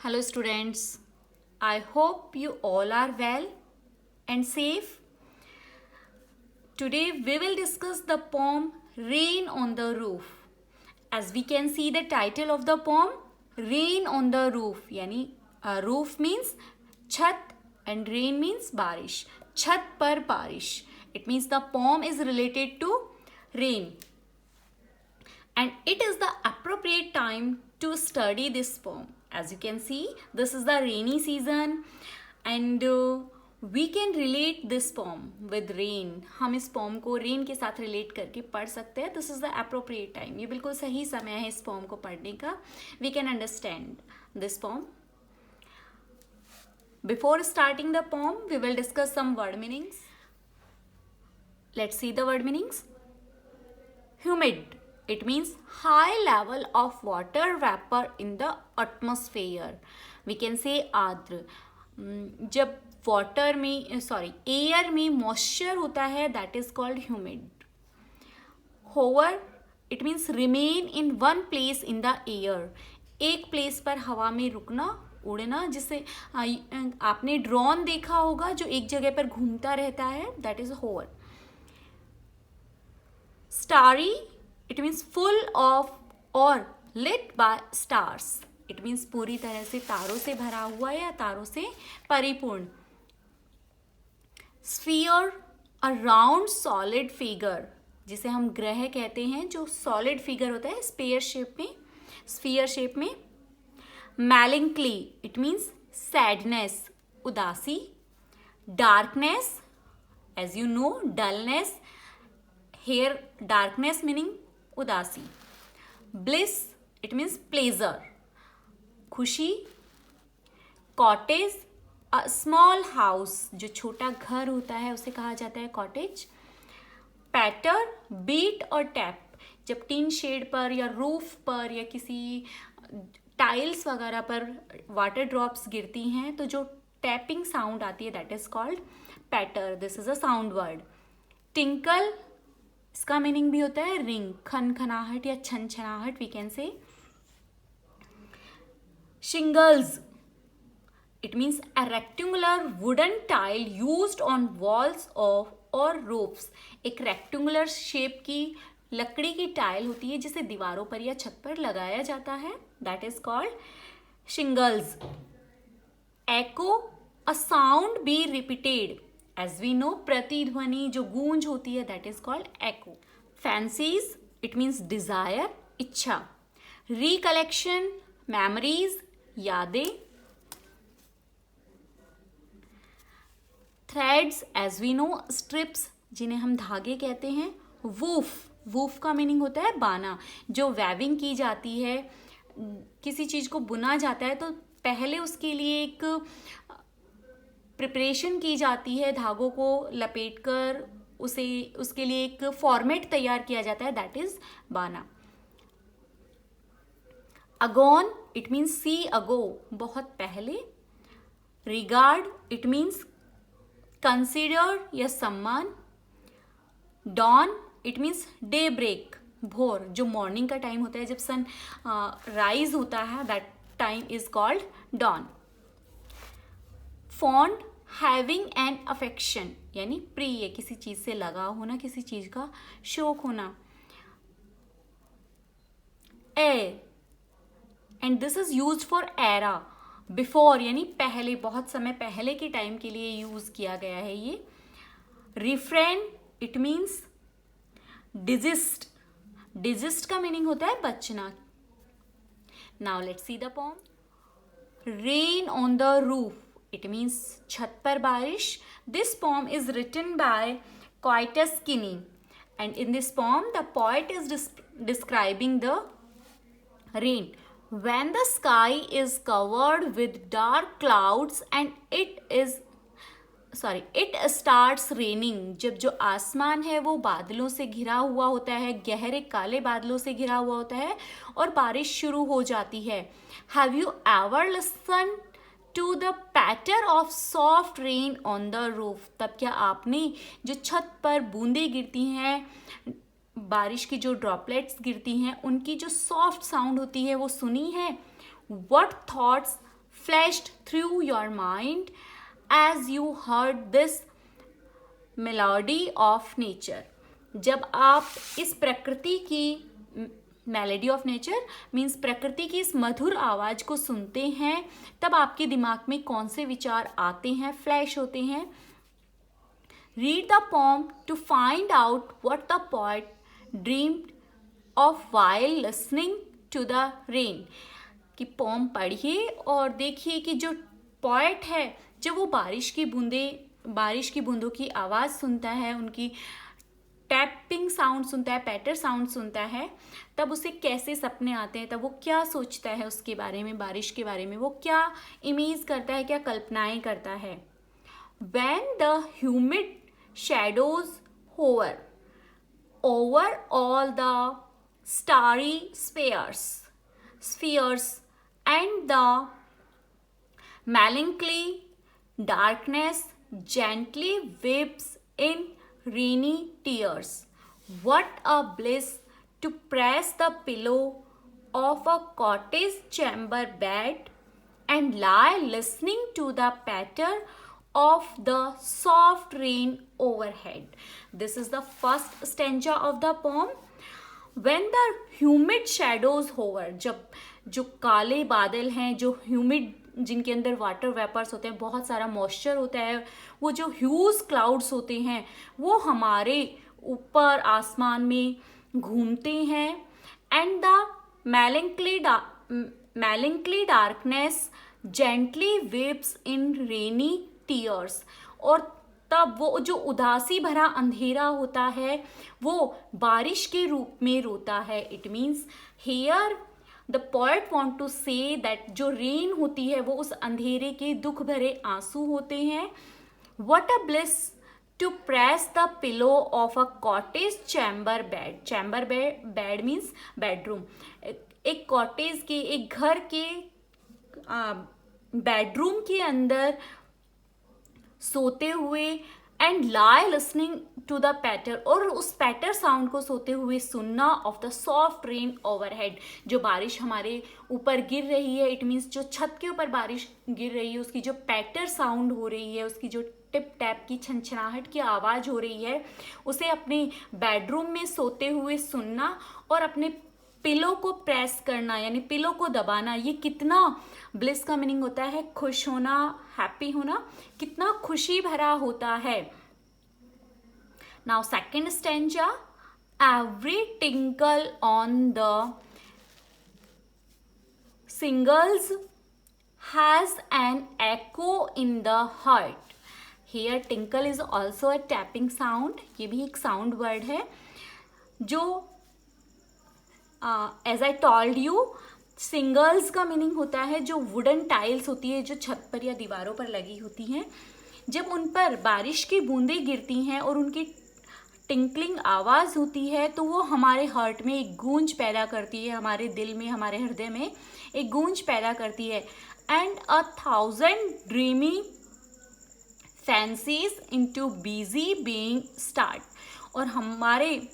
Hello, students. I hope you all are well and safe. Today, we will discuss the poem Rain on the Roof. As we can see the title of the poem, Rain on the Roof. यानी roof means छत and rain means बारिश. छत पर बारिश. It means the poem is related to rain. And it is the appropriate time to study this poem. As you can see, this is the rainy season and we can relate this poem with rain. हम इस poem को rain के साथ relate करके पढ़ सकते हैं. This is the appropriate time. ये बिल्कुल सही समय है इस poem को पढ़ने का. We can understand this poem. Before starting the poem, we will discuss some word meanings. Let's see the word meanings. Humid. It means high level of water vapor in the atmosphere. We can say आर्द्र. जब water में air में moisture होता है, that is called humid. Hover. It means remain in one place in the air. एक place पर हवा में रुकना, उड़ना. जिसे आपने ड्रोन देखा होगा जो एक जगह पर घूमता रहता है, that is hover. Starry. It means full of or lit by stars. It means पूरी तरह से तारों से भरा हुआ या तारों से परिपूर्ण. Sphere, a round solid figure, जिसे हम ग्रह कहते हैं, जो solid figure होता है sphere shape में. Melancholy, it means sadness, उदासी. Darkness, as you know, dullness. Here darkness meaning उदासी. Bliss, it means pleasure, खुशी. Cottage, a small house, जो छोटा घर होता है उसे कहा जाता है cottage. Patter, beat और tap, जब टीन शेड पर या रूफ पर या किसी टाइल्स वगैरह पर वाटर ड्रॉप्स गिरती हैं तो जो टैपिंग साउंड आती है, that is called patter. This is a sound word. Tinkle, इसका मीनिंग भी होता है रिंग, खनखनाहट या छनछनाहट, we can say. Shingles, it means a rectangular wooden tile used on walls of और रूफ्स. एक रेक्टेंगुलर शेप की लकड़ी की टाइल होती है जिसे दीवारों पर या छत पर लगाया जाता है, that is called shingles. Echo, a sound be repeated. As we know, प्रतिध्वनि जो गूंज होती है, that is called echo. Fancies, it means desire, इच्छा. Recollection, memories, यादें. Threads, as we know, strips, जिन्हें हम धागे कहते हैं. Woof का मीनिंग होता है बाना. जो वेविंग की जाती है, किसी चीज को बुना जाता है तो पहले उसके लिए एक प्रिपरेशन की जाती है, धागों को लपेटकर उसके लिए एक फॉर्मेट तैयार किया जाता है, दैट इज बाना. अगोन, इट मीन्स सी अगो, बहुत पहले. रिगार्ड, इट मीन्स कंसिडर या सम्मान. Dawn, it means day break, भोर, जो मॉर्निंग का टाइम होता है जब सन राइज होता है, that time is called dawn. Fond, having an affection, यानी प्रिय, किसी चीज से लगाव होना, किसी चीज का शौक होना. A, and this is used for era, before यानी पहले, बहुत समय पहले के टाइम के लिए यूज किया गया है ये. Refrain, it means desist. Desist का मीनिंग होता है बचना. Now let's see the pome. Rain on the roof, it means छत पर बारिश. This poem is written by Quietus Kinney, and in this poem the poet is describing the rain. When the sky is covered with dark clouds and it starts raining. जब जो आसमान है वो बादलों से घिरा हुआ होता है, गहरे काले बादलों से घिरा हुआ होता है और बारिश शुरू हो जाती है. Have you ever listened to the patter of soft rain on the roof? तब क्या आपने जो छत पर बूंदें गिरती हैं, बारिश की जो ड्रॉपलेट्स गिरती हैं, उनकी जो सॉफ्ट साउंड होती है वो सुनी है? What thoughts flashed through your mind as you heard this melody of nature. जब आप इस प्रकृति की मेलोडी ऑफ नेचर मीन्स प्रकृति की इस मधुर आवाज को सुनते हैं, तब आपके दिमाग में कौन से विचार आते हैं, फ्लैश होते हैं. Read the poem to find out what the poet dreamed of while listening to the rain. कि पोम पढ़िए और देखिए कि जो पोएट है, जब वो बारिश की बूंदों की आवाज़ सुनता है, उनकी टैपिंग साउंड सुनता है, पैटर साउंड सुनता है, तब उसे कैसे सपने आते हैं, तब वो क्या सोचता है उसके बारे में, बारिश के बारे में, वो क्या इमेज करता है, क्या कल्पनाएं करता है. When the humid shadows hover over all the starry spheres and the melancholy darkness gently weeps in rainy tears. What a bliss to press the pillow of a cottage chamber bed and lie listening to the patter of the soft rain overhead. This is the first stanza of the poem. When the humid shadows hover, जब जो काले बादल हैं, जो humid, जिनके अंदर water vapours होते हैं, बहुत सारा मॉइस्चर होता है, वो जो ह्यूज क्लाउड्स होते हैं, वो हमारे ऊपर आसमान में घूमते हैं. And the melancholy darkness gently weeps in rainy tears. और तब वो जो उदासी भरा अंधेरा होता है, वो बारिश के रूप में रोता है. It means here the poet want to say that जो रेन होती है वो उस अंधेरे के दुख भरे आंसू होते हैं. What a bliss to press the pillow of a cottage chamber bed. Chamber bed means bedroom. एक कॉटेज के, एक घर के बेडरूम के अंदर सोते हुए, and lie listening to the patter, और उस पैटर साउंड को सोते हुए सुनना, of the soft rain overhead, जो बारिश हमारे ऊपर गिर रही है. इट मीन्स जो छत के ऊपर बारिश गिर रही है, उसकी जो पैटर साउंड हो रही है, उसकी जो टिप टैप की छनछनाहट की आवाज़ हो रही है, उसे अपने बेडरूम में सोते हुए सुनना और अपने पिलो को प्रेस करना, यानी पिलो को दबाना. ये कितना ब्लिस का मीनिंग होता है, खुश होना, हैप्पी होना, कितना खुशी भरा होता है. Now second stanza. Every tinkle on the shingles has an echo in the heart. Here tinkle is also a tapping sound. ये भी एक साउंड वर्ड है. जो as I told you, shingles का मीनिंग होता है जो वुडन टाइल्स होती है, जो छत पर या दीवारों पर लगी होती हैं. जब उन पर बारिश की बूंदें गिरती हैं और उनकी टिंकलिंग आवाज़ होती है, तो वो हमारे हार्ट में एक गूंज पैदा करती है, हमारे दिल में, हमारे हृदय में एक गूंज पैदा करती है. And 1,000 dreamy fancies into busy being start. और हमारे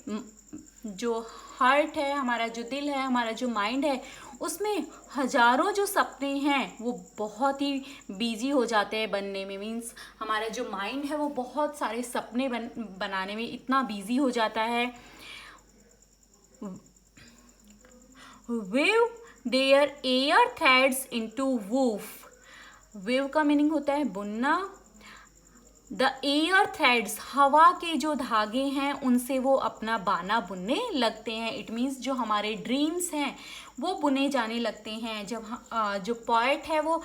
जो हार्ट है, हमारा जो दिल है, हमारा जो माइंड है, उसमें हजारों जो सपने हैं वो बहुत ही बिजी हो जाते हैं बनने में. मीन्स हमारा जो माइंड है वो बहुत सारे सपने बनाने में इतना बिजी हो जाता है. Weave their air threads into woof. Weave का मीनिंग होता है बुनना. द एयर थ्रेड्स, हवा के जो धागे हैं उनसे वो अपना बाना बुनने लगते हैं. इट मीन्स जो हमारे ड्रीम्स हैं वो बुने जाने लगते हैं. जब जो पोएट है वो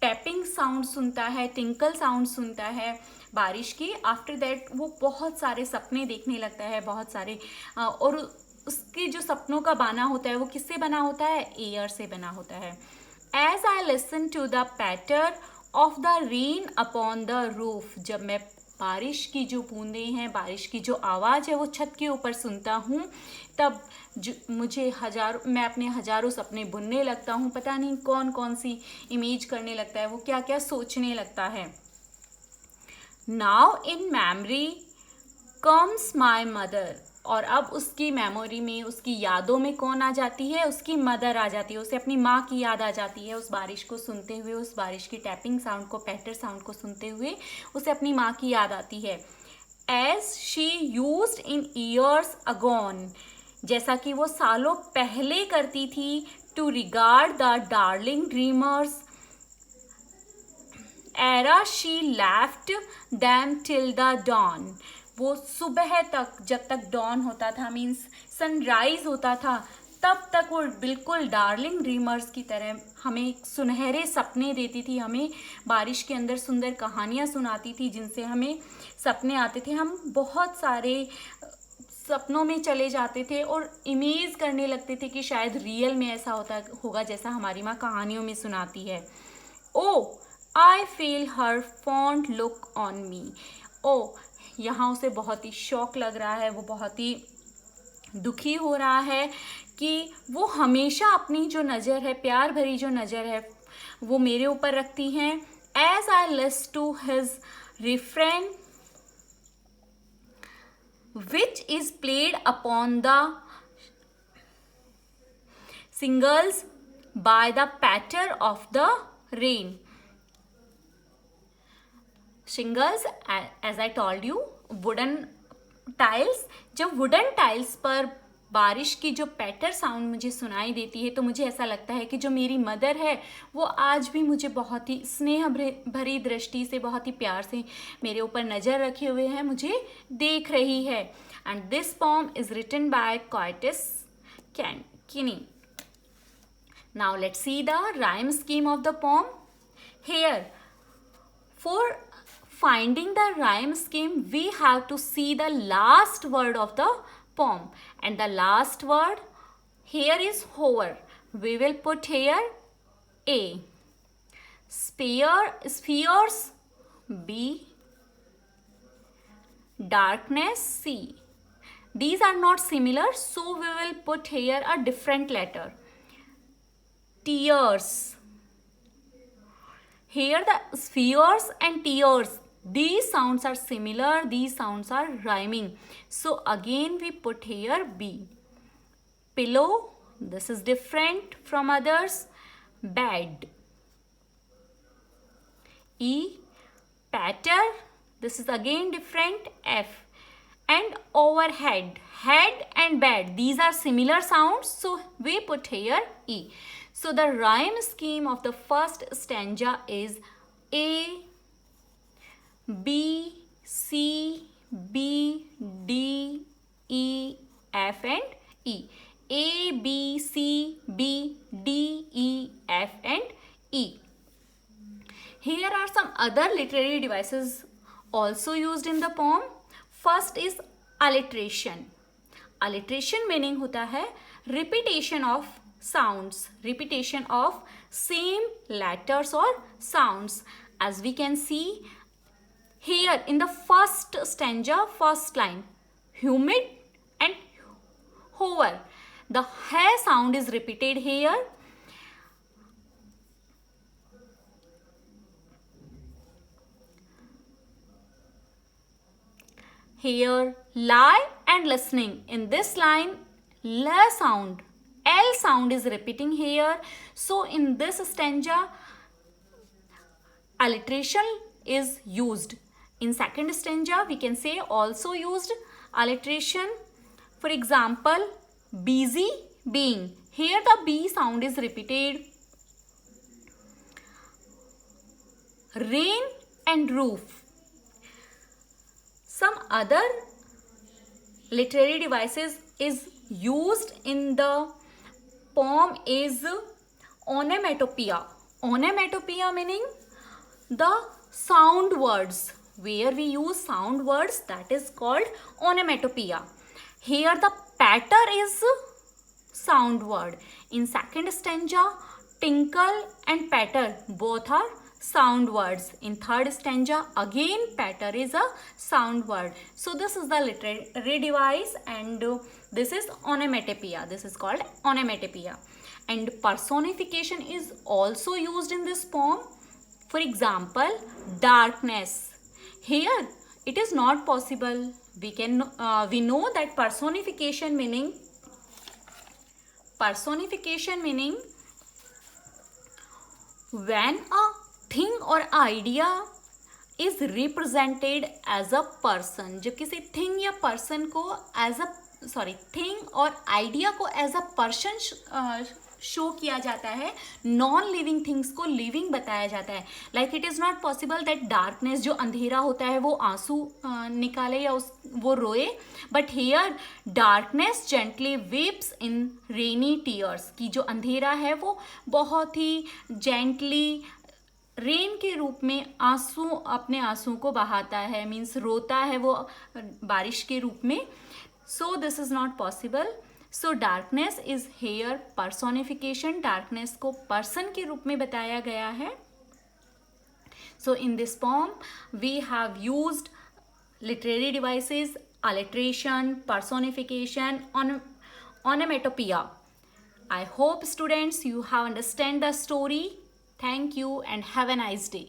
टैपिंग साउंड सुनता है, टिंकल साउंड सुनता है बारिश की, आफ्टर दैट वो बहुत सारे सपने देखने लगता है, बहुत सारे. और उसके जो सपनों का बाना होता है वो किससे बना होता है, एयर से बना होता है. As I listen to the patter of the rain upon the roof. जब मैं बारिश की जो बूंदें हैं, बारिश की जो आवाज़ है वो छत के ऊपर सुनता हूँ, तब मैं अपने हजारों सपने बुनने लगता हूँ. पता नहीं कौन कौन सी इमेज करने लगता है, वो क्या क्या सोचने लगता है. Now in memory comes my mother और अब उसकी मेमोरी में, उसकी यादों में कौन आ जाती है? उसकी मदर आ जाती है। उसे अपनी माँ की याद आ जाती है उस बारिश को सुनते हुए, उस बारिश की टैपिंग साउंड को, पैटर साउंड को सुनते हुए उसे अपनी माँ की याद आती है। As she used in years agone, जैसा कि वो सालों पहले करती थी। To regard the darling dreamers ere she left them till the dawn, वो सुबह तक, जब तक डॉन होता था, मीन्स सनराइज होता था, तब तक वो बिल्कुल डार्लिंग ड्रीमर्स की तरह हमें सुनहरे सपने देती थी, हमें बारिश के अंदर सुंदर कहानियाँ सुनाती थी जिनसे हमें सपने आते थे। हम बहुत सारे सपनों में चले जाते थे और इमेज करने लगते थे कि शायद रियल में ऐसा होता होगा जैसा हमारी माँ कहानियों में सुनाती है। Oh I feel her fond look on me, oh, यहाँ उसे बहुत ही शौक लग रहा है, वो बहुत ही दुखी हो रहा है कि वो हमेशा अपनी जो नज़र है, प्यार भरी जो नज़र है, वो मेरे ऊपर रखती हैं। As I list to his refrain which is played upon the shingles by the patter of the rain. Shingles, as I told you, wooden tiles. जब वुडन टाइल्स पर बारिश की जो पैटर साउंड मुझे सुनाई देती है तो मुझे ऐसा लगता है कि जो मेरी मदर है वो आज भी मुझे बहुत ही स्नेह भरी दृष्टि से, बहुत ही प्यार से मेरे ऊपर नज़र रखे हुए है, मुझे देख रही है। And this poem is written by Curtis Kinney. Now let's see the rhyme scheme of the poem. Here, for finding the rhyme scheme, we have to see the last word of the poem, and the last word here is hover. We will put here A. Spheres B. Darkness C. These are not similar, so we will put here a different letter. Tears. Here the spheres and tears, these sounds are similar, these sounds are rhyming, so again we put here B. Pillow, this is different from others. Bed. E. Patter, this is again different. F. And overhead, head and bed, these are similar sounds, so we put here E. So the rhyme scheme of the first stanza is A, B, C, B, D, E, F and E. A, B, C, B, D, E, F and E. Here are some other literary devices also used in the poem. First is alliteration. Alliteration meaning होता है repetition of sounds, repetition of same letters or sounds. As we can see here in the first stanza, first line, humid and hover, the ha sound is repeated here. Here, lie and listening. In this line, la sound, L sound is repeating here. So in this stanza, alliteration is used. In second stanza, we can say also used alliteration. For example, busy being. Here the B sound is repeated. Rain and roof. Some other literary devices is used in the poem is onomatopoeia. Onomatopoeia meaning the sound words. Where we use sound words, that is called onomatopoeia. Here the patter is sound word. In second stanza, tinkle and patter both are sound words. In third stanza, again patter is a sound word. So this is the literary device and this is onomatopoeia. This is called onomatopoeia. And personification is also used in this poem. For example, darkness. Here it is not possible. we know that personification meaning when a thing or idea is represented as a person. जब किसी thing या person को thing और idea को as a person show किया जाता है, non living things को लिविंग बताया जाता है. Like it is not possible that darkness, जो अंधेरा होता है, वो आंसू निकाले या वो रोए, but here darkness gently weeps in rainy tears. की जो अंधेरा है वो बहुत ही जेंटली रेन के रूप में अपने आंसू को बहाता है, मीन्स रोता है वो बारिश के रूप में. So this is not possible. So darkness is here personification. Darkness को पर्सन के रूप में बताया गया है. So in this poem we have used literary devices, alliteration, personification, onomatopoeia. I hope students you have understand the story. Thank you and have a nice day.